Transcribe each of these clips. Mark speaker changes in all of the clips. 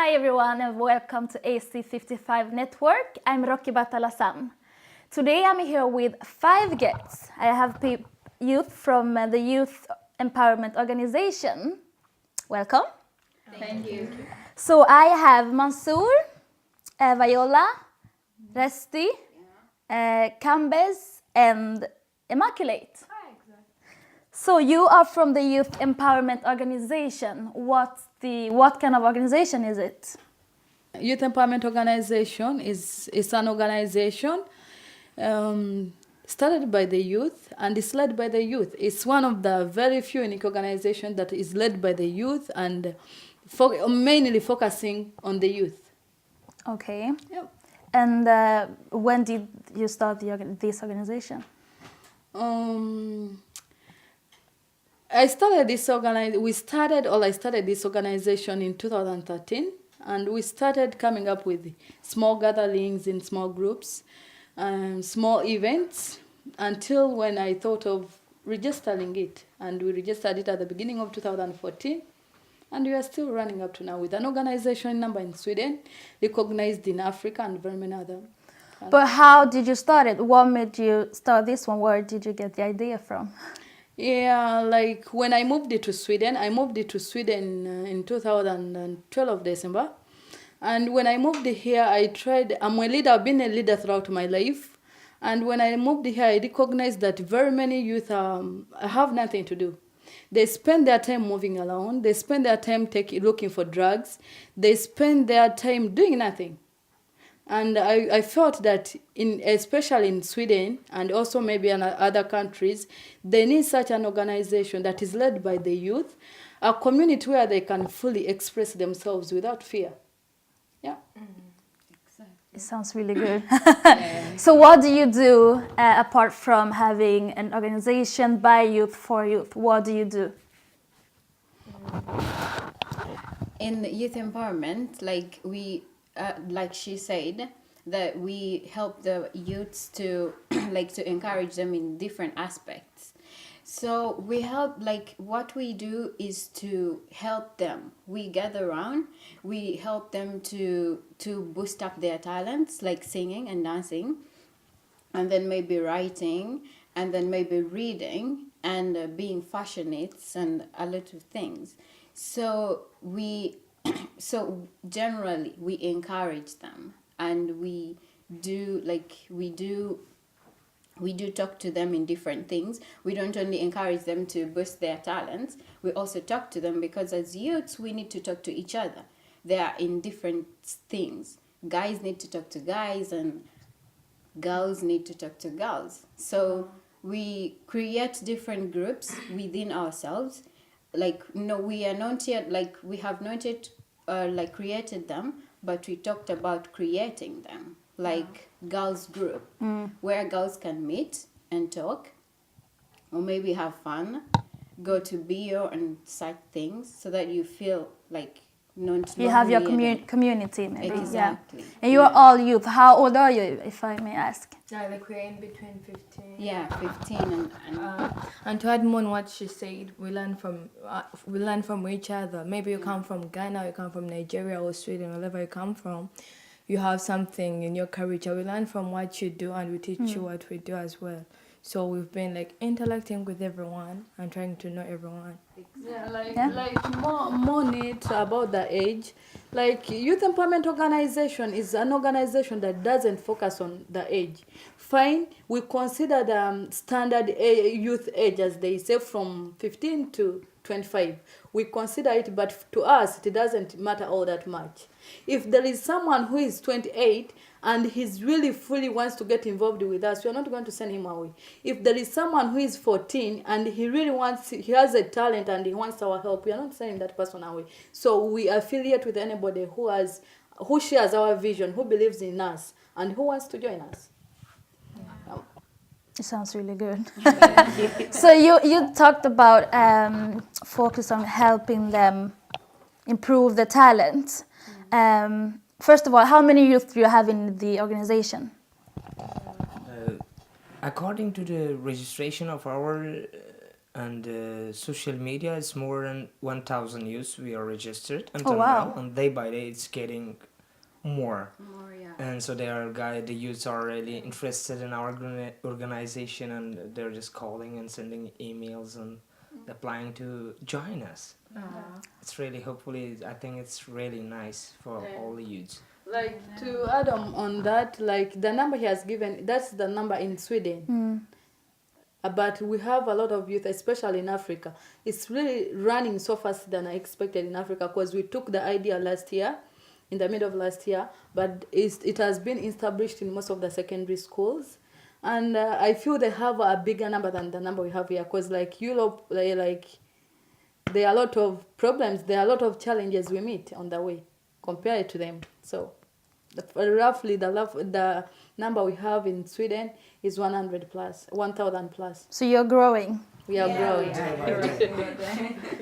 Speaker 1: Hi everyone and welcome to AC55 Network. I'm Rocky Batalasan. Today I'm here with 5 guests. I have youth from the Youth Empowerment Organization. Welcome.
Speaker 2: Thank you.
Speaker 1: So I have Mansour, Viola, Resti, Cambes and Immaculate. So you are from the Youth Empowerment Organization. What kind of organization is it?
Speaker 2: Youth Empowerment Organization is an organization started by the youth and is led by the youth. It's one of the very few unique organizations that is led by the youth and mainly focusing on the youth.
Speaker 1: Okay.
Speaker 2: Yep.
Speaker 1: And when did you start this organization?
Speaker 2: I started this organization in 2013, and we started coming up with small gatherings in small groups, small events, until when I thought of registering it. And we registered it at the beginning of 2014, and we are still running up to now with an organization number in Sweden, recognized in Africa and very many other.
Speaker 1: But how did you start it? What made you start this one? Where did you get the idea from?
Speaker 2: Yeah, like when I moved it to Sweden, in 2012 December. And when I moved here, I'm a leader, I've been a leader throughout my life. And when I moved here, I recognized that very many youth have nothing to do. They spend their time moving around, they spend their time looking for drugs, they spend their time doing nothing. And I felt that, especially in Sweden and also maybe in other countries, they need such an organization that is led by the youth, a community where they can fully express themselves without fear. Yeah.
Speaker 1: Exactly. It sounds really good. So what do you do apart from having an organization by youth for youth? What do you do?
Speaker 3: In youth empowerment, like she said, that we help the youths to to encourage them in different aspects. So we help, what we do is to help them. We gather around, we help them to boost up their talents, like singing and dancing, and then maybe writing, and then maybe reading, and being fashionates, and a lot of things. So generally we encourage them, and we do talk to them in different things. We don't only encourage them to boost their talents, we also talk to them, because as youths we need to talk to each other. They are in different things. Guys need to talk to guys, and girls need to talk to girls. So we create different groups within ourselves. We are not yet, we have not yet created them, but we talked about creating them, girls group, where girls can meet and talk, or maybe have fun, go to beer and such things, so that you feel not
Speaker 1: You have your community, maybe.
Speaker 3: Exactly.
Speaker 1: Yeah. And you are all youth. How old are you, if I may ask?
Speaker 4: We're in between 15.
Speaker 3: Yeah, 15
Speaker 4: and to add more on what she said, we learn from each other. Maybe you come from Ghana, you come from Nigeria or Sweden, wherever you come from. You have something in your culture. We learn from what you do, and we teach you what we do as well. So we've been interacting with everyone and trying to know everyone.
Speaker 2: More neat about the age. Youth Empowerment Organization is an organization that doesn't focus on the age. Fine, we consider the standard youth age, as they say, from 15 to 25. We consider it, but to us it doesn't matter all that much. If there is someone who is 28 and he's really fully wants to get involved with us, we are not going to send him away. If there is someone who is 14 and he has a talent and he wants our help, we are not sending that person away. So we affiliate with anybody who shares our vision, who believes in us, and who wants to join us.
Speaker 1: It sounds really good. So you talked about focus on helping them improve the talent. First of all, how many youth do you have in the organization?
Speaker 5: According to the registration of our And social media is more than 1,000 youths we are registered until
Speaker 1: wow.
Speaker 5: now, and day by day it's getting more.
Speaker 3: More, yeah.
Speaker 5: And so the youths are really interested in our organization, and they're just calling and sending emails and applying to join us. It's really, hopefully, I think it's really nice for all the youths.
Speaker 2: Like to add on that, like the number he has given, that's the number in Sweden. But we have a lot of youth, especially in Africa. It's really running so fast than I expected in Africa, because we took the idea last year, in the middle of last year, but it has been established in most of the secondary schools. And I feel they have a bigger number than the number we have here, because like Europe, there are a lot of problems, there are a lot of challenges we meet on the way compared to them. So roughly the number we have in Sweden is 100 plus, 1,000 plus.
Speaker 1: So you're growing.
Speaker 2: We are growing.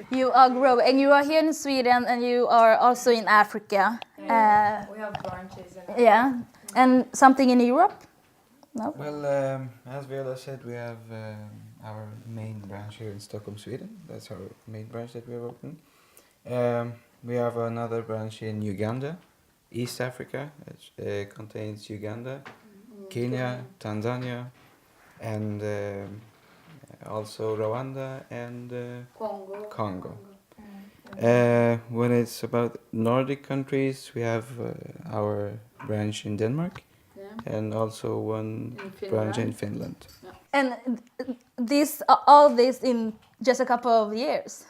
Speaker 1: You are growing, and you are here in Sweden, and you are also in Africa.
Speaker 4: We have branches.
Speaker 1: Yeah, and something in Europe? No.
Speaker 6: Well, as Viola said, we have our main branch here in Stockholm, Sweden. That's our main branch that we have opened. We have another branch in Uganda, East Africa. It contains Uganda, Kenya, Tanzania, and also Rwanda and Congo. When it's about Nordic countries, we have our branch in Denmark, and also one branch in Finland.
Speaker 1: And all this in just a couple of years.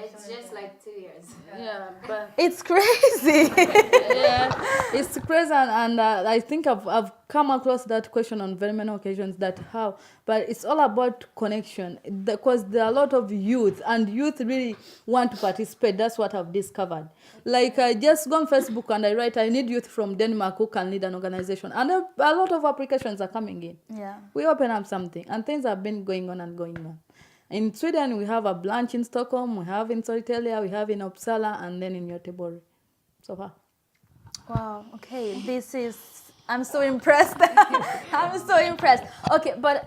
Speaker 3: It's just like 2 years.
Speaker 2: Yeah, but
Speaker 1: It's crazy.
Speaker 2: yeah, it's crazy, and I think I've come across that question on very many occasions, that how, but it's all about connection, because there are a lot of youth, and youth really want to participate. That's what I've discovered. Like I just go on Facebook and I write, I need youth from Denmark who can lead an organization, and a lot of applications are coming in.
Speaker 1: Yeah.
Speaker 2: We open up something, and things have been going on and going on. In Sweden, we have a branch in Stockholm, we have in Södertälje, we have in Uppsala, and then in Göteborg. So far.
Speaker 1: Wow. Okay. I'm so impressed. I'm so impressed. Okay, but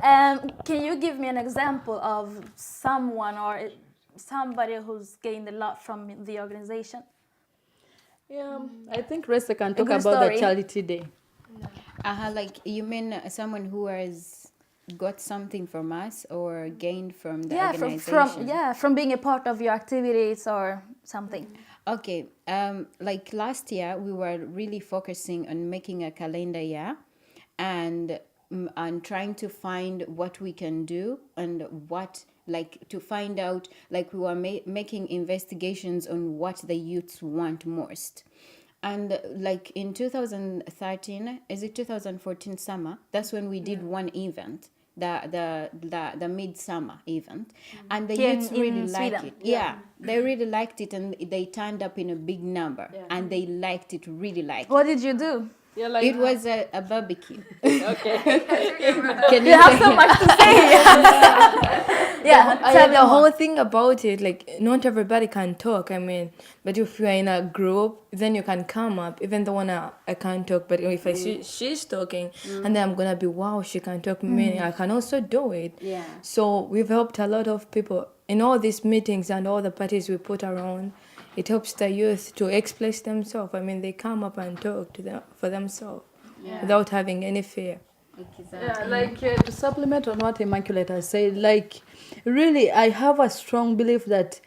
Speaker 1: can you give me an example of someone or somebody who's gained a lot from the organization?
Speaker 2: Yeah, I think Resta can talk
Speaker 1: good
Speaker 2: about
Speaker 1: story.
Speaker 2: the charity day.
Speaker 3: Like you mean someone who has got something from us or gained from the
Speaker 1: Yeah,
Speaker 3: organization?
Speaker 1: from being a part of your activities or something.
Speaker 3: Okay, like last year we were really focusing on making a calendar year and trying to find what we can do and what, like, to find out, like we were making investigations on what the youths want most. And like in 2013, is it 2014 summer? That's when we did one event, the midsummer event, and the
Speaker 1: Here
Speaker 3: youths
Speaker 1: in
Speaker 3: really liked
Speaker 1: Sweden.
Speaker 3: it. Yeah, they really liked it, and they turned up in a big number, and they liked it, really liked it.
Speaker 1: What did you do?
Speaker 2: Yeah, like
Speaker 3: It was a barbecue.
Speaker 1: You have so much to say. Yeah, tell me
Speaker 4: The
Speaker 1: more.
Speaker 4: whole thing about it, like, not everybody can talk. I mean, but if you're in a group, then you can come up. Even though I can't talk, but if I see she's talking, and then I'm gonna be, wow, she can talk. Me, I can also do it.
Speaker 3: Yeah.
Speaker 4: So we've helped a lot of people in all these meetings and all the parties we put around. It helps the youth to express themselves. I mean, they come up and talk to them for themselves without having any fear.
Speaker 2: Yeah, like to supplement on what Immaculate has said, like really I have a strong belief that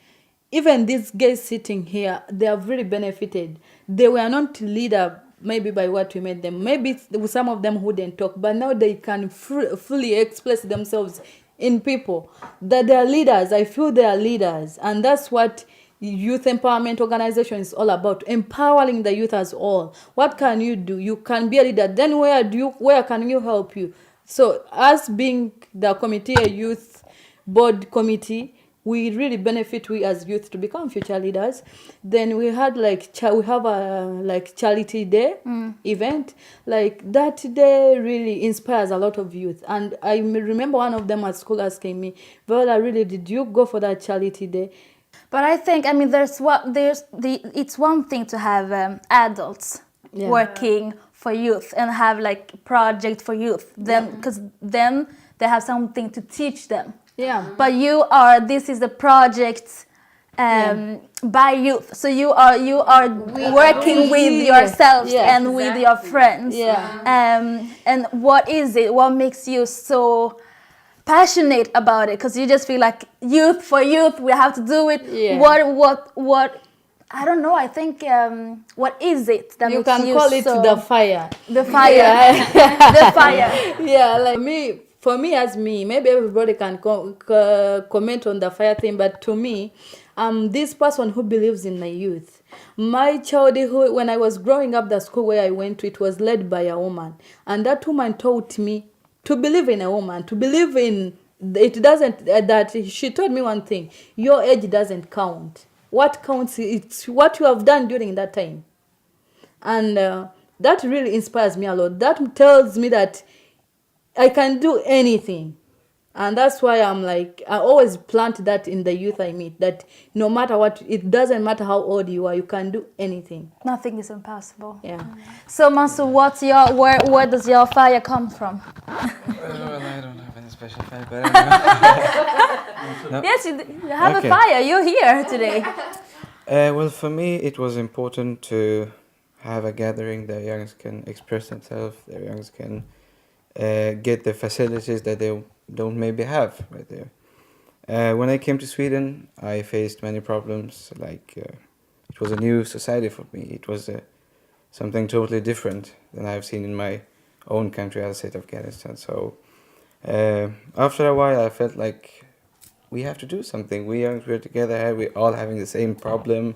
Speaker 2: even these guys sitting here, they have really benefited. They were not leader maybe by what we made them. Maybe some of them wouldn't talk, but now they can fully express themselves in people. That they are leaders. I feel they are leaders, and that's what youth empowerment organization is all about, empowering the youth as all. What can you do? You can be a leader. Then where can you help you? So us being the committee, a youth board committee, we really benefit, we as youth, to become future leaders. Then we had we have a charity day event. Like that day really inspires a lot of youth. And I remember one of them at school asking me, Viola, really, did you go for that charity day?
Speaker 1: But I think, I mean, it's one thing to have adults working for youth and have like project for youth, then because then they have something to teach them.
Speaker 2: Yeah.
Speaker 1: But this is a project by youth. So you are working with yourselves
Speaker 2: Yeah.
Speaker 1: and with your friends.
Speaker 2: Yeah.
Speaker 1: And what is it? What makes you so passionate about it? Because you just feel like youth for youth, we have to do it.
Speaker 2: Yeah.
Speaker 1: What? I don't know. I think what is it that
Speaker 2: You
Speaker 1: makes
Speaker 2: can
Speaker 1: you
Speaker 2: call it
Speaker 1: so
Speaker 2: the fire.
Speaker 1: the fire? The fire.
Speaker 2: Yeah, like for me as me, maybe everybody can comment on the fire thing, but to me, I'm this person who believes in my youth. My childhood, when I was growing up, the school where I went to, it was led by a woman, and that woman taught me to believe in a woman, to believe in it doesn't that she told me one thing: your age doesn't count. What counts it's what you have done during that time. And that really inspires me a lot. That tells me that I can do anything. And that's why I'm like, I always plant that in the youth I meet, that no matter what, it doesn't matter how old you are, you can do anything.
Speaker 1: Nothing is impossible.
Speaker 2: Yeah.
Speaker 1: So Mansour, where does your fire come from?
Speaker 6: Well, I don't have any special fire, but I don't know.
Speaker 1: Yes, you have
Speaker 6: Okay.
Speaker 1: a fire. You're here today.
Speaker 6: Well, for me, it was important to have a gathering that youngs can express themselves, that youngs can get the facilities that they don't maybe have right there. When I came to Sweden, I faced many problems. Like it was a new society for me. It was something totally different than I've seen in my own country, as I said, Afghanistan. So after a while, I felt like we have to do something. We're together here. We're all having the same problem.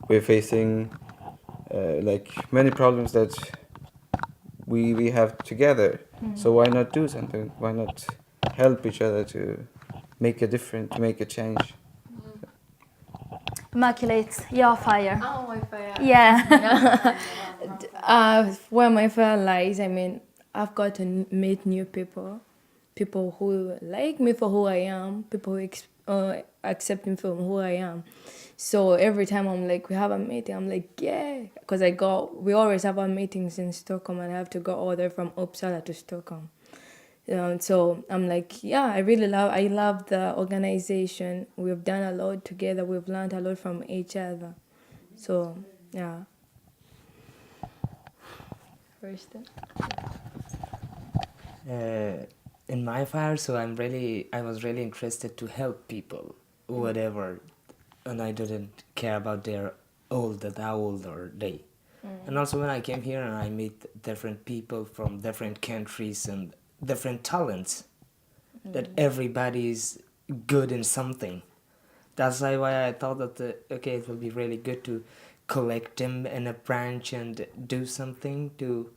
Speaker 6: We're facing like many problems that we have together. So why not do something? Why not help each other to make a difference, to make a change?
Speaker 1: Immaculate, your fire.
Speaker 4: Oh, my fire.
Speaker 1: Yeah.
Speaker 4: Where my fire lies, I mean, I've got to meet new people who like me for who I am, people who accept me for who I am. So every time I'm like, we have a meeting, I'm like, yeah, because we always have our meetings in Stockholm, and I have to go all the way from Uppsala to Stockholm. So I'm like, yeah, I love the organization. We've done a lot together. We've learned a lot from each other. So, yeah. First.
Speaker 5: In my fire, so I was really interested to help people, whatever, and I didn't care about how old are they. And also when I came here and I meet different people from different countries and different talents, that everybody is good in something. That's why I thought that it will be really good to collect them in a branch and do something to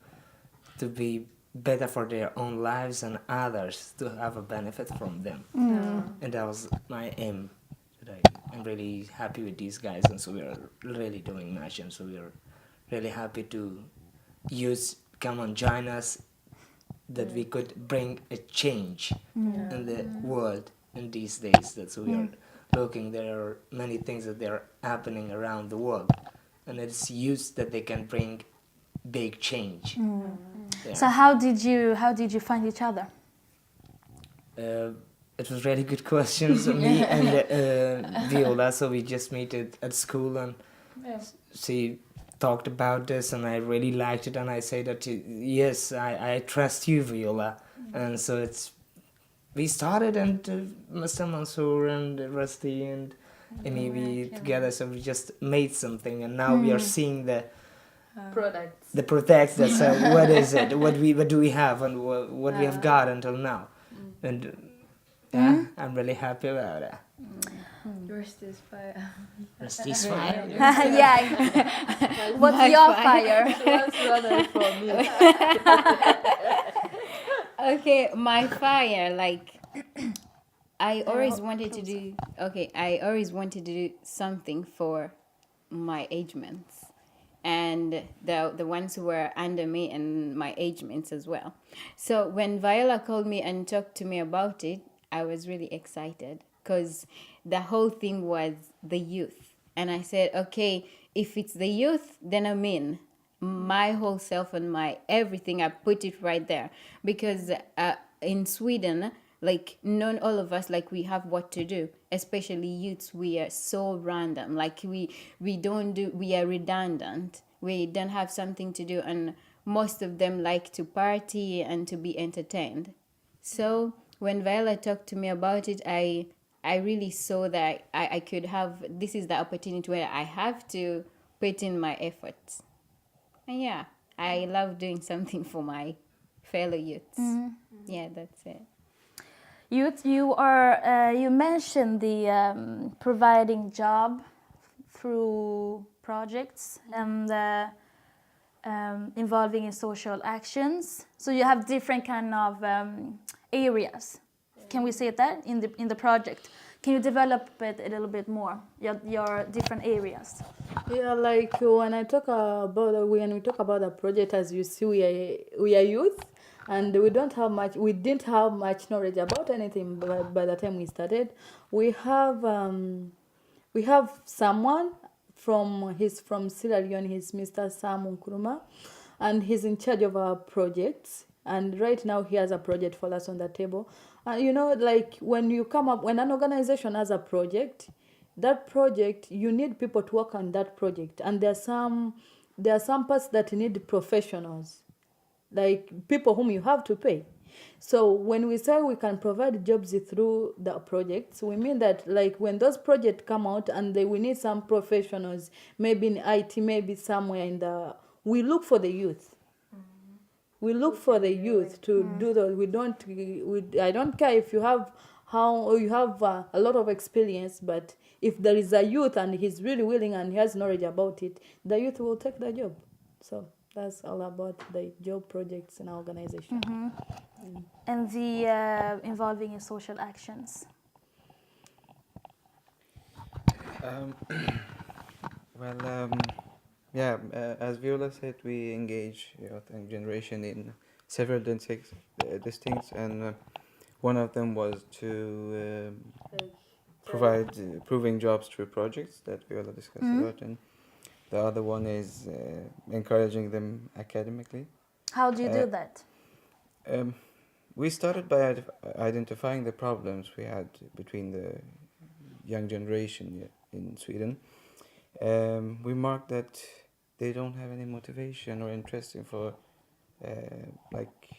Speaker 5: be better for their own lives and others to have a benefit from them. And that was my aim. I'm really happy with these guys, and so we are really doing much, and so we are really happy to come and join us, that we could bring a change in the world in these days. That's we are looking. There are many things that are happening around the world, and it's used that they can bring big change. Yeah.
Speaker 1: So how did you find each other?
Speaker 5: It was really good questions. Me and Viola, so we just met at school, and she talked about this, and I really liked it, and I said that yes, I trust you, Viola. And so we started, and Mr. Mansour and Rusty and Amy together, so we just made something, and now we are seeing the
Speaker 2: Products.
Speaker 5: the products. That's what is it? What do we have, and what we have got until now, and I'm really happy about it.
Speaker 4: Rusty's fire.
Speaker 5: Rusty's fire.
Speaker 1: Yeah. What's your fire?
Speaker 2: That's rather from me.
Speaker 3: Okay, my fire, like I always wanted to do something for my age mates, and the ones who were under me and my age mates as well. So when Viola called me and talked to me about it, I was really excited, because the whole thing was the youth. And I said, okay, if it's the youth, then I'm in. My whole self and my everything, I put it right there. Because in Sweden, Like, not all of us, like, we have what to do, especially youths. We are so random, like, we don't do, we are redundant, we don't have something to do, and most of them like to party and to be entertained. So when Viola talked to me about it, I really saw that I could have, this is the opportunity where I have to put in my efforts. And yeah, I love doing something for my fellow youths. Yeah, that's it.
Speaker 1: You mentioned the providing job through projects and involving in social actions. So you have different kind of areas. Can we say that in the project? Can you develop it a little bit more? Your different areas.
Speaker 2: Yeah, like when I talk about when we talk about the project, as you see, we are youth, and we didn't have much knowledge about anything by the time we started. We have someone from Sierra Leone. He's Mr. Sam Nkrumah, and he's in charge of our projects. And right now he has a project for us on the table. And you know, like when an organization has a project, that project, you need people to work on that project, and there are some parts that need professionals, like people whom you have to pay. So when we say we can provide jobs through the projects, we mean that, like, when those projects come out and we need some professionals, maybe in IT, maybe somewhere we look for the youth. We look for the youth to do those. I don't care if you have a lot of experience, but if there is a youth and he's really willing and he has knowledge about it, the youth will take the job. So that's all about the job projects in our organization.
Speaker 1: And the involving in social actions.
Speaker 6: As Viola said, we engage youth and generation in several distinct, and one of them was to provide proving jobs through projects that Viola discussed about, and the other one is encouraging them academically.
Speaker 1: How do you do that?
Speaker 6: We started by identifying the problems we had between the young generation in Sweden. We marked that they don't have any motivation or interest for like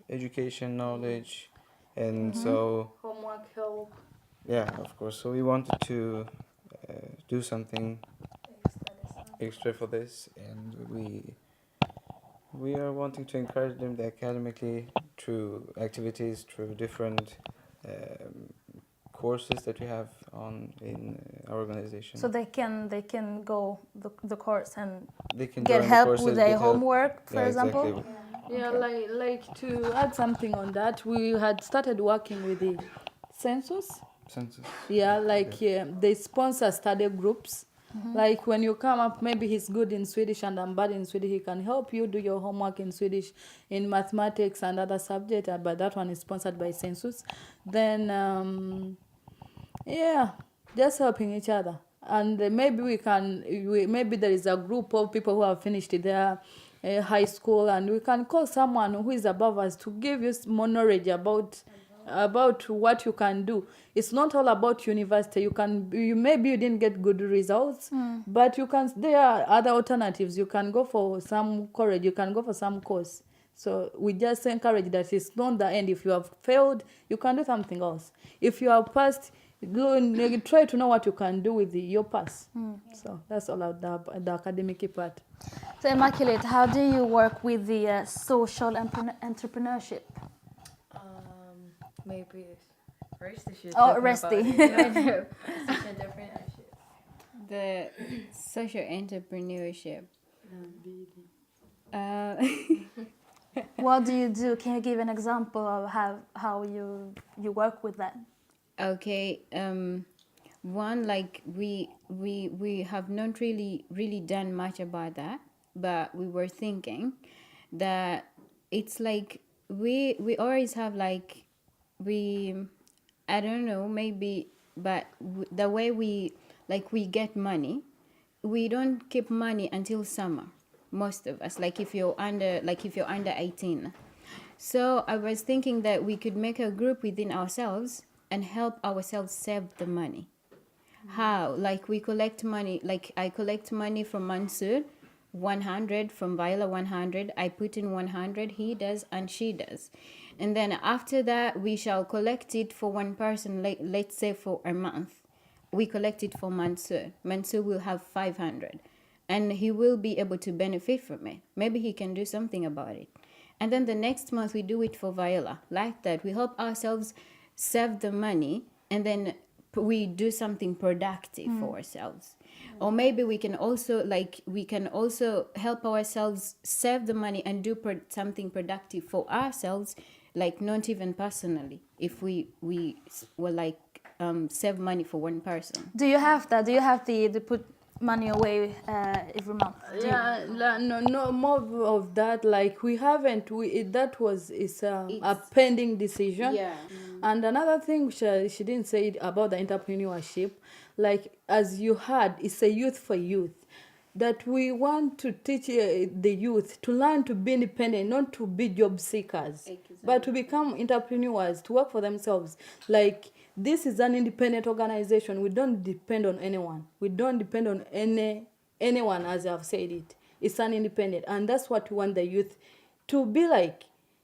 Speaker 6: education, knowledge, and so
Speaker 2: Homework, help.
Speaker 6: yeah, of course. So we wanted to do something extra for this, and we are wanting to encourage them academically through activities, through different courses that we have in our organization.
Speaker 1: So they can go the course and
Speaker 6: They can
Speaker 1: get
Speaker 6: join the
Speaker 1: help
Speaker 6: courses,
Speaker 1: with their
Speaker 6: get help.
Speaker 1: homework, for
Speaker 6: Yeah,
Speaker 1: example.
Speaker 6: exactly.
Speaker 2: Yeah, like to add something on that, we had started working with the census.
Speaker 6: Census.
Speaker 2: Yeah, like they sponsor study groups. Like when you come up, maybe he's good in Swedish and I'm bad in Swedish, he can help you do your homework in Swedish, in mathematics and other subjects, but that one is sponsored by census. Then, just helping each other. And maybe maybe there is a group of people who have finished their high school, and we can call someone who is above us to give you more knowledge about what you can do. It's not all about university. Maybe you didn't get good results, but there are other alternatives. You can go for some college, you can go for some course. So we just encourage that it's not the end. If you have failed, you can do something else. If you have passed, try to know what you can do with your pass. So that's all about the academic part.
Speaker 1: So Immaculate, how do you work with the social entrepreneurship?
Speaker 4: Maybe Rusty should.
Speaker 1: Oh,
Speaker 4: talk
Speaker 1: Rusty.
Speaker 4: about it. Social entrepreneurship.
Speaker 3: The social entrepreneurship.
Speaker 1: What do you do? Can you give an example of how you work with that?
Speaker 3: Okay. One, like we have not really done much about that, but we were thinking that it's like we always have like I don't know, maybe, but the way we get money, we don't keep money until summer. Most of us, like if you're under 18. So I was thinking that we could make a group within ourselves and help ourselves save the money. How? Like we collect money, like I collect money from Mansur, 100, from Viola 100. I put in 100, he does and she does. And then after that, we shall collect it for one person, let's say for a month. We collect it for Mansur. Mansur will have 500 and he will be able to benefit from it. Maybe he can do something about it. And then the next month we do it for Viola. Like that, we help ourselves save the money and then we do something productive for ourselves. Or maybe we can also help ourselves save the money and do something productive for ourselves, like not even personally, if we were like save money for one person.
Speaker 1: Do you have that? Do you have the put money away every month?
Speaker 2: Yeah, no more of that. Like we haven't. It's a pending decision.
Speaker 3: Yeah.
Speaker 2: And another thing she didn't say it about the entrepreneurship, like as you heard, it's a youth for youth. That we want to teach the youth to learn to be independent, not to be job seekers, but to become entrepreneurs, to work for themselves. Like this is an independent organization. We don't depend on anyone. We don't depend on anyone, as I've said it. It's an independent, and that's what we want the youth to be like.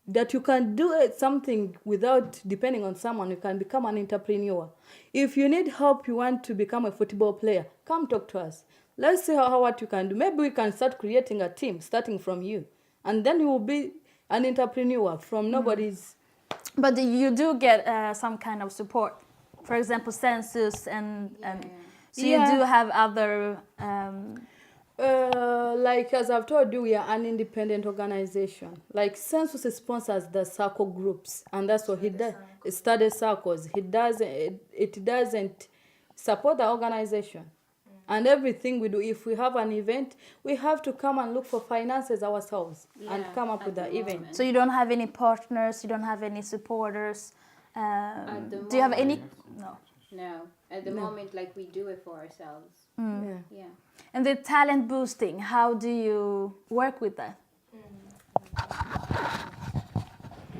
Speaker 2: That you can do something without depending on someone. You can become an entrepreneur. If you need help, you want to become a football player, come talk to us. Let's see what you can do. Maybe we can start creating a team, starting from you. And then you will be an entrepreneur from nobody's.
Speaker 1: But you do get some kind of support. For example, census and so you do have other.
Speaker 2: Like as I've told you, we are an independent organization. Like Census sponsors the circle groups, and that's what he does. Study circles. It doesn't support the organization. And everything we do, if we have an event, we have to come and look for finances ourselves and come up with the event.
Speaker 1: So you don't have any partners. You don't have any supporters. Do you have any? No.
Speaker 3: No, at the moment, like we do it for ourselves. Yeah.
Speaker 1: And the talent boosting, how do you work with that?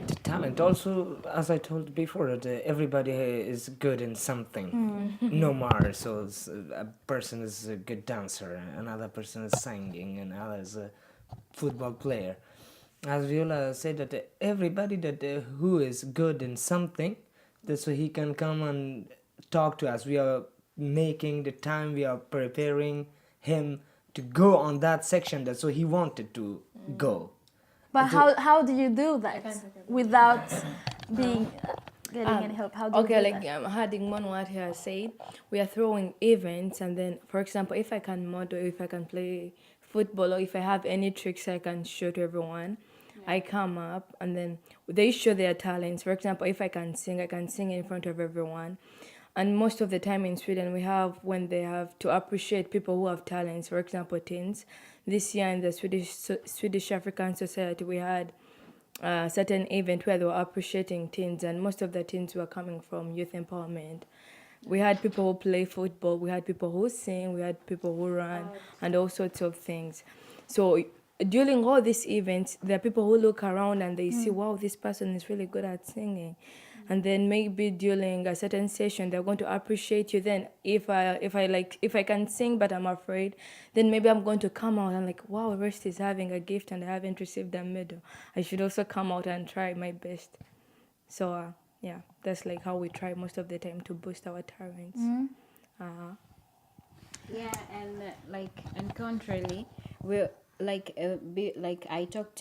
Speaker 5: The talent also, as I told before, that everybody is good in something. No more. So a person is a good dancer, another person is singing, and another is a football player. As Viola said, that everybody that who is good in something, that so he can come and talk to us. We are making the time, we are preparing him to go on that section that so he wanted to go.
Speaker 1: But how do you do that without being getting any help? How do you do
Speaker 4: like
Speaker 1: that?
Speaker 4: adding on what he has said, we are throwing events, and then, for example, if I can model, if I can play football, or if I have any tricks I can show to everyone, I come up and then they show their talents. For example, if I can sing in front of everyone. And most of the time in Sweden, we have when they have to appreciate people who have talents. For example, teens. This year in the Swedish African Society, we had a certain event where they were appreciating teens, and most of the teens were coming from youth empowerment. We had people who play football, we had people who sing, we had people who run, and all sorts of things. So during all these events, there are people who look around and they see, wow, this person is really good at singing. And then maybe during a certain session, they're going to appreciate you. Then if I can sing but I'm afraid, then maybe I'm going to come out and like, wow, Rest is having a gift and I haven't received a medal. I should also come out and try my best. So yeah, that's like how we try most of the time to boost our talents.
Speaker 3: Yeah, and contrarily, we're I talked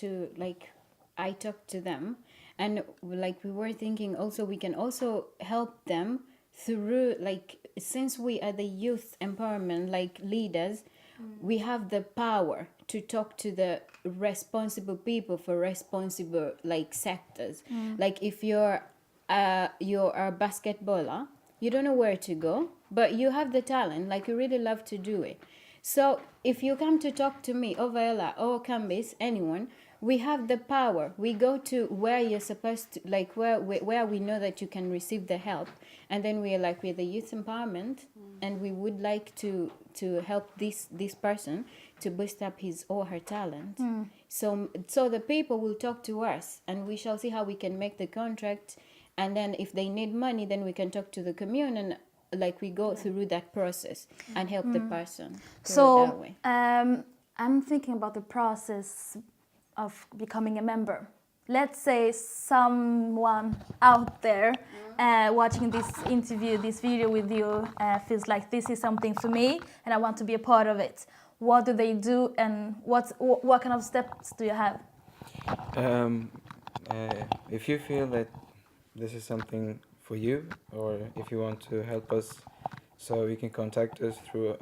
Speaker 3: to them, and like we were thinking also we can also help them through, like, since we are the youth empowerment like leaders, we have the power to talk to the responsible people for responsible like sectors. Like if you're a basketballer, you don't know where to go, but you have the talent, like you really love to do it. So if you come to talk to me or Viola or Candice, anyone, we have the power. We go to where you're supposed to, like where we know that you can receive the help, and then we're like, we're the youth empowerment, and we would like to help this person to boost up his or her talent. So the people will talk to us, and we shall see how we can make the contract, and then if they need money, then we can talk to the commune, and like we go through that process and help the person through that
Speaker 1: So
Speaker 3: way.
Speaker 1: I'm thinking about the process of becoming a member. Let's say someone out there watching this interview, this video with you, feels like this is something for me and I want to be a part of it. What do they do, and what kind of steps do you have?
Speaker 6: If you feel that this is something for you, or if you want to help us, so you can contact us through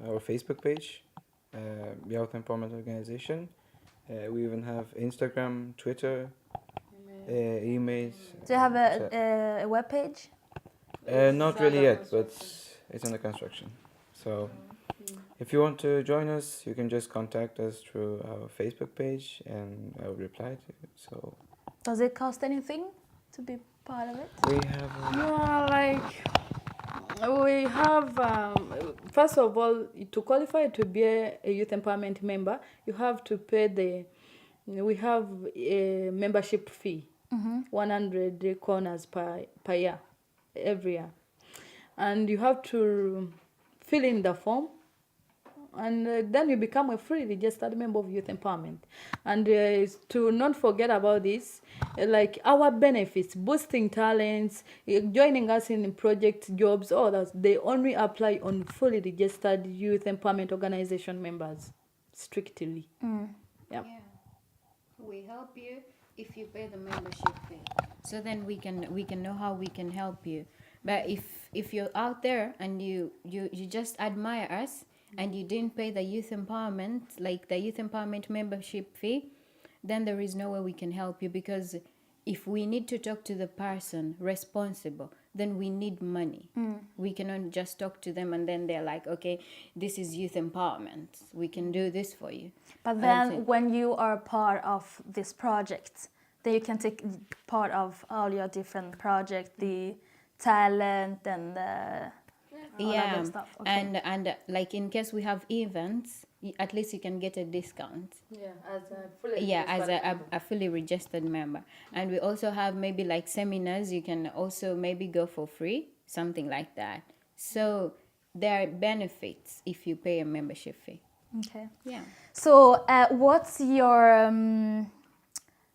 Speaker 6: our Facebook page, Youth Empowerment Organization. We even have Instagram, Twitter, emails.
Speaker 1: Do you have a web page?
Speaker 6: Not really yet, but it's under construction. So if you want to join us, you can just contact us through our Facebook page, and I will reply to you. So
Speaker 1: Does it cost anything to be part of it?
Speaker 6: we have.
Speaker 2: We have, first of all, to qualify to be a youth empowerment member, you have to pay we have a membership fee, 100 kronor per year, every year. And you have to fill in the form, and then you become a fully registered member of Youth Empowerment. And to not forget about this, like our benefits, boosting talents, joining us in project jobs, all that, they only apply on fully registered Youth Empowerment Organization members, strictly. Yeah.
Speaker 3: We help you if you pay the membership fee. So then we can know how we can help you. But if you're out there and you just admire us and you didn't pay the youth empowerment, like the youth empowerment membership fee, then there is no way we can help you, because if we need to talk to the person responsible, then we need money. We cannot just talk to them and then they're like, okay, this is youth empowerment, we can do this for you.
Speaker 1: But
Speaker 3: I
Speaker 1: then
Speaker 3: think-
Speaker 1: when you are part of this project, then you can take part of all your different projects, the talent and all other stuff. Okay.
Speaker 3: and like in case we have events, at least you can get a discount.
Speaker 2: Yeah, as a fully
Speaker 3: Yeah, as a fully registered member. And we also have maybe like seminars, you can also maybe go for free, something like that. So there are benefits if you pay a membership fee.
Speaker 1: Okay.
Speaker 3: Yeah.
Speaker 1: So what's your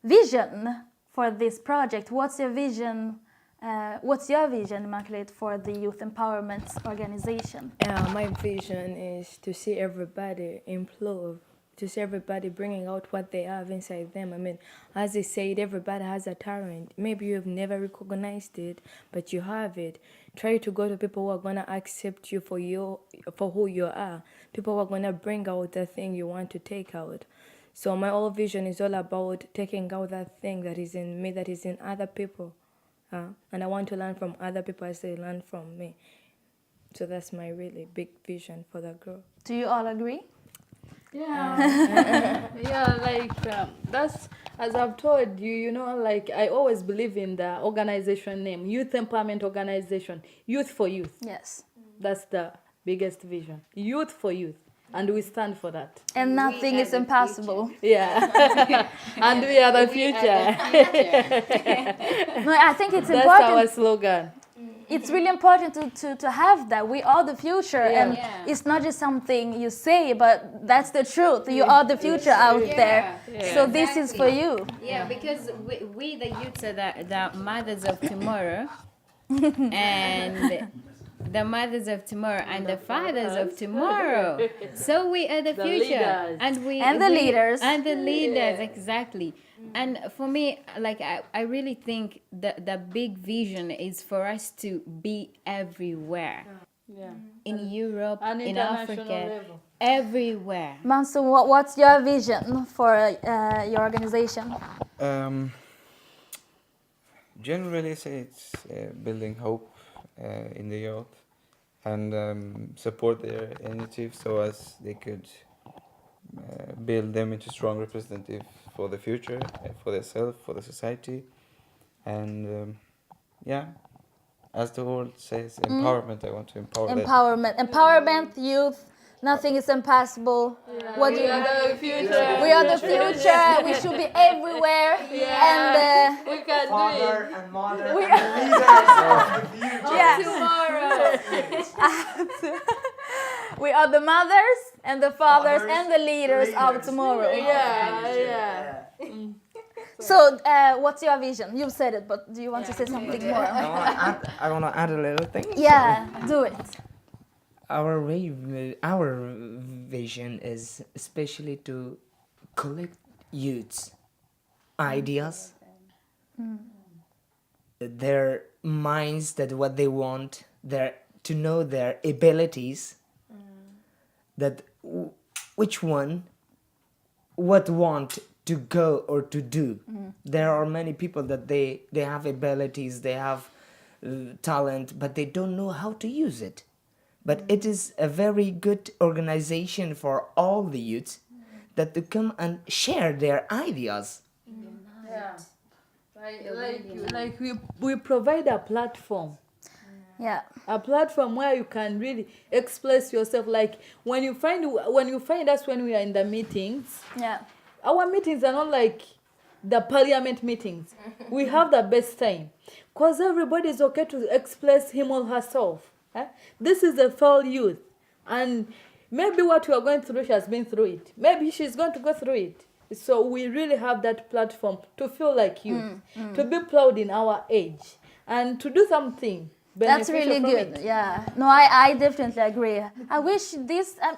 Speaker 1: vision for this project? What's your vision, Immaculate, for the Youth Empowerment Organization?
Speaker 4: My vision is to see everybody improve, to see everybody bringing out what they have inside them. I mean, as they said, everybody has a talent. Maybe you've never recognized it, but you have it. Try to go to people who are going to accept you for who you are, people who are going to bring out the thing you want to take out. So my whole vision is all about taking out that thing that is in me, that is in other people. And I want to learn from other people as they learn from me. So that's my really big vision for the girl.
Speaker 1: Do you all agree?
Speaker 2: Yeah. Yeah, like that's, as I've told you, you know, like I always believe in the organization name, Youth Empowerment Organization, Youth for Youth.
Speaker 1: Yes.
Speaker 2: That's the biggest vision, Youth for Youth, and we stand for that.
Speaker 1: And nothing
Speaker 3: are
Speaker 1: is
Speaker 3: the
Speaker 1: impossible.
Speaker 2: Yeah. And we are the future.
Speaker 1: No, I think it's
Speaker 2: That's our
Speaker 1: important.
Speaker 2: slogan.
Speaker 1: It's really important to have that. We are the future, and
Speaker 3: Yeah.
Speaker 1: it's not just something you say, but that's the truth. You are the future out there. So this is for you.
Speaker 3: Yeah, because we the youths are the mothers of tomorrow, and the mothers of tomorrow and the fathers of tomorrow. So we are the future,
Speaker 2: leaders.
Speaker 3: and
Speaker 1: the leaders.
Speaker 3: and the leaders, exactly. And for me, like I really think the big vision is for us to be everywhere,
Speaker 2: Yeah.
Speaker 3: in Europe,
Speaker 2: On
Speaker 3: in
Speaker 2: international
Speaker 3: Africa,
Speaker 2: level.
Speaker 3: everywhere.
Speaker 1: Mansour, what's your vision for your organization?
Speaker 6: Generally, say it's building hope in the youth and support their initiative so as they could build them into strong representative for the future, for themselves, for the society, and yeah, as the word says, empowerment. I want to empower that.
Speaker 1: Empowerment, youth. Nothing is impossible. What do you? We are the future. We should be everywhere. And
Speaker 2: We can do
Speaker 5: Father
Speaker 2: it.
Speaker 5: and mother
Speaker 1: We
Speaker 5: and leaders of the future.
Speaker 1: yes,
Speaker 2: Tomorrow.
Speaker 1: we are the mothers and the fathers
Speaker 5: Fathers,
Speaker 1: and the leaders of
Speaker 5: leaders.
Speaker 1: tomorrow.
Speaker 2: Yeah.
Speaker 1: So, what's your vision? You've said it, but do you want to say something more?
Speaker 5: I want to add a little thing.
Speaker 1: Yeah, do it.
Speaker 5: Our vision is especially to collect youths' ideas, their minds, that what they want, to know their abilities, that which one, what want to go or to do. There are many people that they have abilities, they have talent, but they don't know how to use it. But it is a very good organization for all the youths that to come and share their ideas.
Speaker 2: Yeah. Like we provide a platform.
Speaker 1: Yeah.
Speaker 2: A platform where you can really express yourself. Like when you find us when we are in the meetings,
Speaker 1: Yeah.
Speaker 2: our meetings are not like the parliament meetings. We have the best time because everybody is okay to express him or herself. This is a full youth, and maybe what we are going through, she has been through it. Maybe she's going to go through it. So we really have that platform to feel like youth, to be proud in our age, and to do something.
Speaker 1: That's really
Speaker 2: beneficial from
Speaker 1: good.
Speaker 2: it.
Speaker 1: Yeah. No, I definitely agree. I wish this. I'm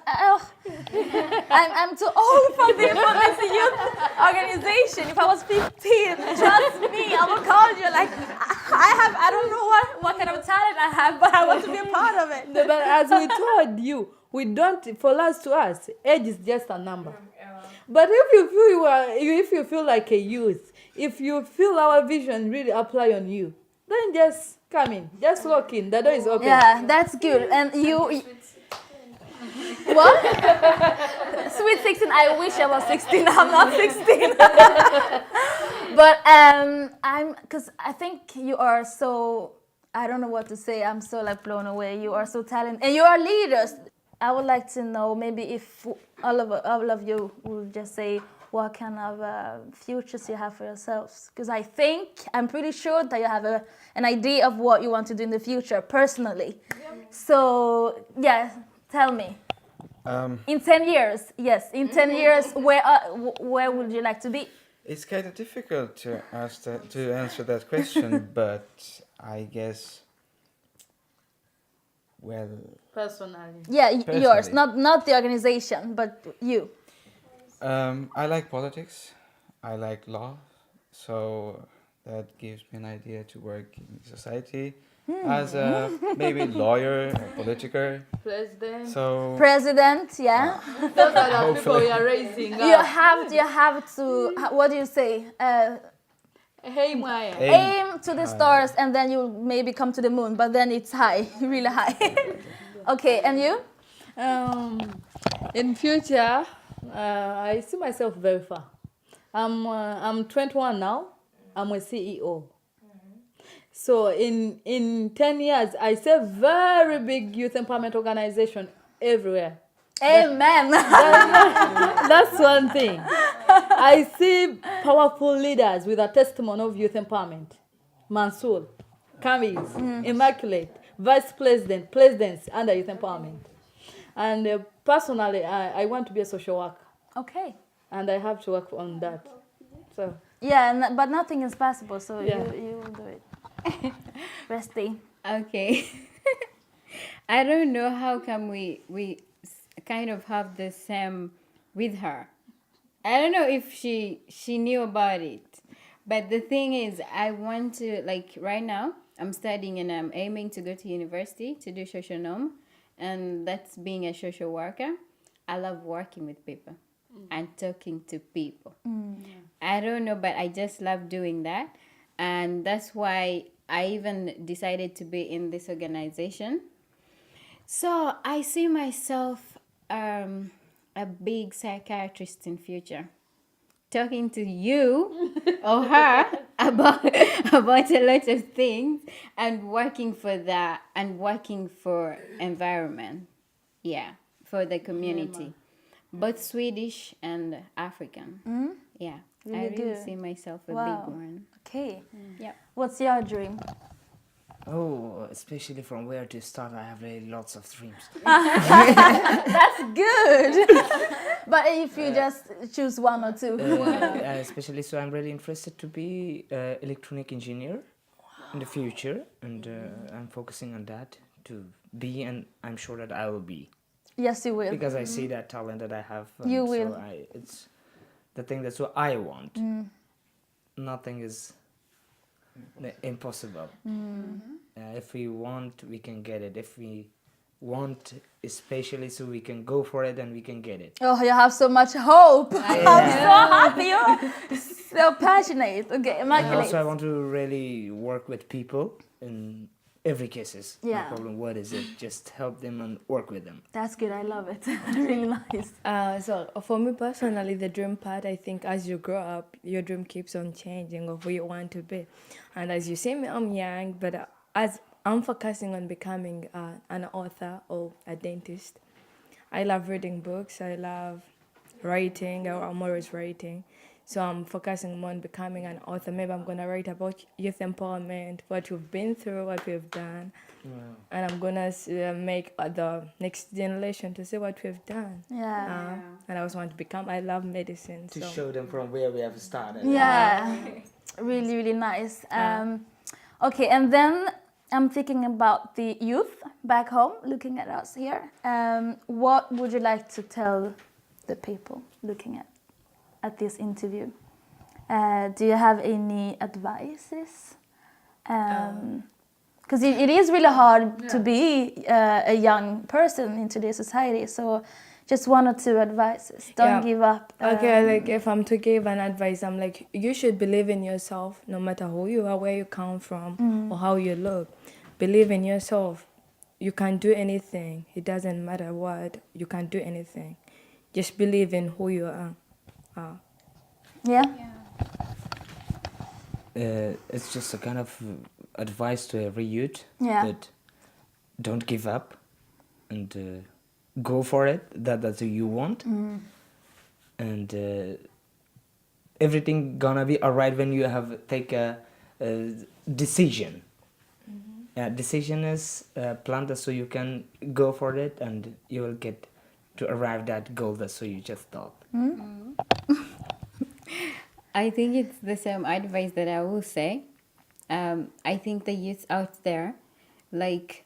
Speaker 1: too old for this youth organization. If I was 15, trust me, I would call you. Like I don't know what kind of talent I have, but I want to be a part of it.
Speaker 2: No, but as we told you, we don't. For us, to us, age is just a number. But if you feel like a youth, if you feel our vision really apply on you, then just come in, just walk in. The door is open.
Speaker 1: Yeah, that's good. And you. What? Sweet 16. I wish I was 16. I'm not 16. But because I think you are so. I don't know what to say. I'm so like blown away. You are so talented, and you are leaders. I would like to know maybe if all of you would just say what kind of futures you have for yourselves. Because I'm pretty sure that you have an idea of what you want to do in the future personally. Yeah. So, yeah, tell me. In 10 years, yes, in 10 years, where would you like to be?
Speaker 6: It's kind of difficult to answer that question, but I guess, well,
Speaker 2: Personally.
Speaker 1: Yeah,
Speaker 6: Personally.
Speaker 1: yours, not the organization, but you.
Speaker 6: I like politics, I like law, so that gives me an idea to work in society as a maybe lawyer or politiker.
Speaker 2: President.
Speaker 6: So
Speaker 1: President, yeah.
Speaker 2: Those are the people we are raising up.
Speaker 1: You have to. What do you say?
Speaker 2: Hey, Maya.
Speaker 1: Aim to the stars, and then you maybe come to the moon. But then it's high, really high. Okay, and you?
Speaker 2: In future, I see myself very far. I'm 21 now. I'm a CEO. So in 10 years, I see very big youth empowerment organization everywhere.
Speaker 1: Amen.
Speaker 2: That's one thing. I see powerful leaders with a testimony of youth empowerment. Mansour, Kamis, Immaculate, Vice President, Presidents under youth empowerment. And personally, I want to be a social worker.
Speaker 1: Okay.
Speaker 2: And I have to work on that. So
Speaker 1: Yeah, but nothing is possible, so
Speaker 2: Yeah.
Speaker 1: you will do it. Resty.
Speaker 3: Okay. I don't know how come we kind of have the same with her. I don't know if she knew about it. But the thing is, I want to, like right now, I'm studying and I'm aiming to go to university to do socionom. And that's being a social worker. I love working with people and talking to people. I don't know, but I just love doing that. And that's why I even decided to be in this organization. So I see myself a big psychiatrist in future, talking to you or her about a lot of things, and working for that, and working for environment, yeah, for the community, both Swedish and African. Yeah, I
Speaker 1: Really
Speaker 3: really
Speaker 1: do.
Speaker 3: see myself a
Speaker 1: Wow.
Speaker 3: big one.
Speaker 1: Okay.
Speaker 3: Yeah.
Speaker 1: What's your dream?
Speaker 5: Oh, especially from where to start, I have really lots of dreams.
Speaker 1: That's good. But if you just choose one or two.
Speaker 5: Especially, so I'm really interested to be electronic engineer in the future, and I'm focusing on that to be, and I'm sure that I will be,
Speaker 1: Yes, you will.
Speaker 5: because I see that talent that I have.
Speaker 1: You
Speaker 5: so
Speaker 1: will.
Speaker 5: It's the thing that's what I want. Nothing is impossible. If we want, we can get it. If we want, especially, so we can go for it and we can get it.
Speaker 1: Oh, you have so much hope. I'm so happy. You're so passionate. Okay,
Speaker 5: And
Speaker 1: Immaculate.
Speaker 5: also, I want to really work with people in every cases.
Speaker 1: Yeah.
Speaker 5: No problem. What is it? Just help them and work with them.
Speaker 1: That's good. I love it. Really nice.
Speaker 4: So for me personally, the dream part, I think as you grow up, your dream keeps on changing of who you want to be. And as you see me, I'm young, but as I'm focusing on becoming an author or a dentist. I love reading books. I love writing. I'm always writing. So I'm focusing more on becoming an author. Maybe I'm going to write about youth empowerment, what we've been through, what we've done. And I'm going to make the next generation to see what we've done.
Speaker 1: Yeah.
Speaker 4: And I also want to become, I love medicine.
Speaker 5: To
Speaker 4: so.
Speaker 5: show them from where we have started.
Speaker 1: Yeah. Really, really nice. Okay, and then I'm thinking about the youth back home, looking at us here. What would you like to tell the people looking at this interview? Do you have any advices? Because it is really hard to be a young person in today's society. So just one or two advices. Don't give up.
Speaker 4: Okay, like if I'm to give an advice, I'm like, you should believe in yourself, no matter who you are, where you come from, or how you look. Believe in yourself. You can do anything. It doesn't matter what. You can do anything. Just believe in who you are.
Speaker 1: Yeah.
Speaker 5: It's just a kind of advice to every youth
Speaker 1: Yeah.
Speaker 5: that don't give up and go for it. That's what you want, and everything gonna be alright when you have take a decision. Decision is planted so you can go for it and you will get to arrive that goal that so you just thought.
Speaker 3: I think it's the same advice that I will say. I think the youth out there, like,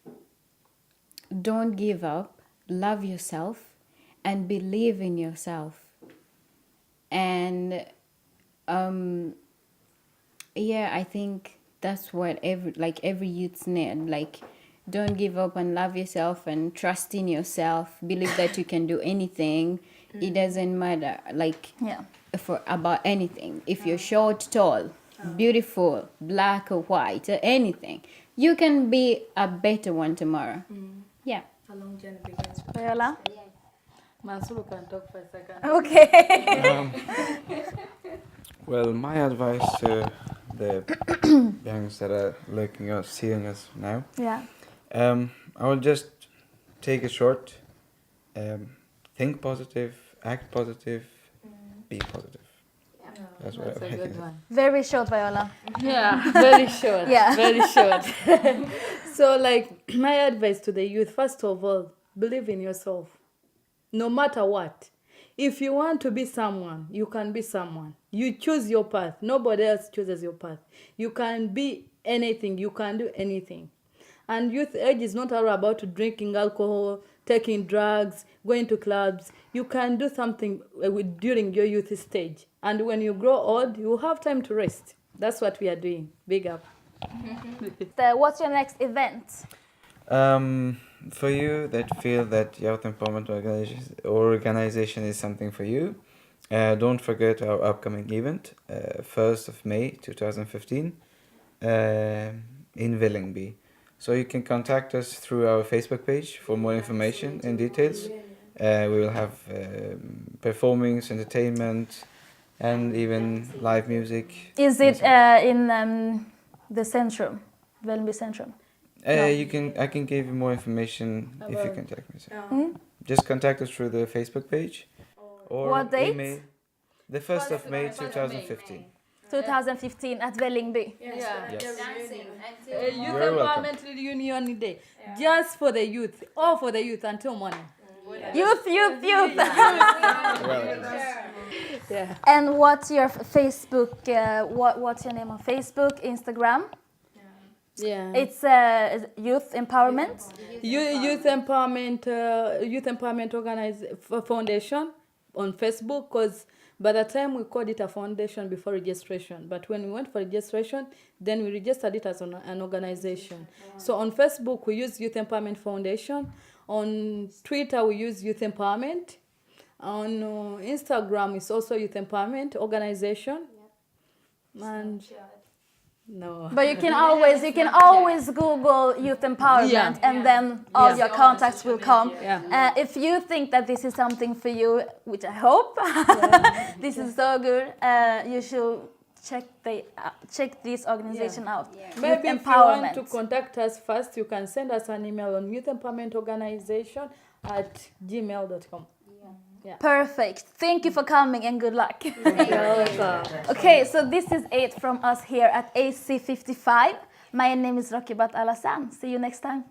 Speaker 3: don't give up, love yourself, and believe in yourself. And yeah, I think that's what every youth need. Like, don't give up and love yourself and trust in yourself. Believe that you can do anything. It doesn't matter, like,
Speaker 1: Yeah.
Speaker 3: for about anything. If you're short, tall, beautiful, black or white, or anything, you can be a better one tomorrow. Yeah.
Speaker 4: A long journey begins with
Speaker 1: Viola?
Speaker 2: Mansuru can talk for a second.
Speaker 1: Okay.
Speaker 6: Well, my advice to the youngs that are looking or seeing us now,
Speaker 1: Yeah.
Speaker 6: I will just take it short. Think positive, act positive, be positive. That's what
Speaker 2: That's
Speaker 6: I
Speaker 2: a
Speaker 6: think.
Speaker 2: good one.
Speaker 1: Very short, Viola.
Speaker 2: Yeah, very short.
Speaker 1: Yeah.
Speaker 2: Very short. So, like, my advice to the youth, first of all, believe in yourself. No matter what. If you want to be someone, you can be someone. You choose your path. Nobody else chooses your path. You can be anything. You can do anything. And youth age is not all about drinking alcohol, taking drugs, going to clubs. You can do something during your youth stage. And when you grow old, you have time to rest. That's what we are doing. Big up.
Speaker 1: What's your next event?
Speaker 6: For you that feel that Youth Empowerment organization is something for you, don't forget our upcoming event, 1st of May 2015, in Vällingby. So you can contact us through our Facebook page for more information and details. We will have performings, entertainment, and even live music.
Speaker 1: Is it in the Centrum, Vällingby Centrum? No.
Speaker 6: I can give you more information if you
Speaker 2: About-
Speaker 6: contact me. So
Speaker 1: Hmm?
Speaker 6: just contact us through the Facebook page or
Speaker 1: What date?
Speaker 6: email. The 1st of May 2015.
Speaker 1: 2015 at Vällingby.
Speaker 2: Yeah.
Speaker 6: Yes.
Speaker 2: Youth
Speaker 6: Very welcome.
Speaker 2: Empowerment Reunion Day. Just for the youth. All for the youth until morning.
Speaker 1: Youth.
Speaker 2: Yeah.
Speaker 1: And what's your Facebook? What's your name on Facebook, Instagram?
Speaker 2: Yeah.
Speaker 1: It's Youth Empowerment.
Speaker 2: Youth Empowerment Foundation on Facebook, because by the time we called it a foundation before registration, but when we went for registration, then we registered it as an organization. So on Facebook we use Youth Empowerment Foundation. On Twitter we use Youth Empowerment. On Instagram it's also Youth Empowerment Organization. And no.
Speaker 1: But you can always Google Youth Empowerment,
Speaker 2: Yeah.
Speaker 1: and then all
Speaker 2: Yeah.
Speaker 1: your contacts will come.
Speaker 2: Yeah.
Speaker 1: If you think that this is something for you, which I hope, this is so good, you should check this organization out.
Speaker 2: Maybe
Speaker 1: Youth
Speaker 2: if you want
Speaker 1: Empowerment.
Speaker 2: to contact us first, you can send us an email on youthempowermentorganization@gmail.com.
Speaker 1: Perfect. Thank you for coming and good luck. Okay, so this is it from us here at AC55. My name is Rokibat Alassane. See you next time.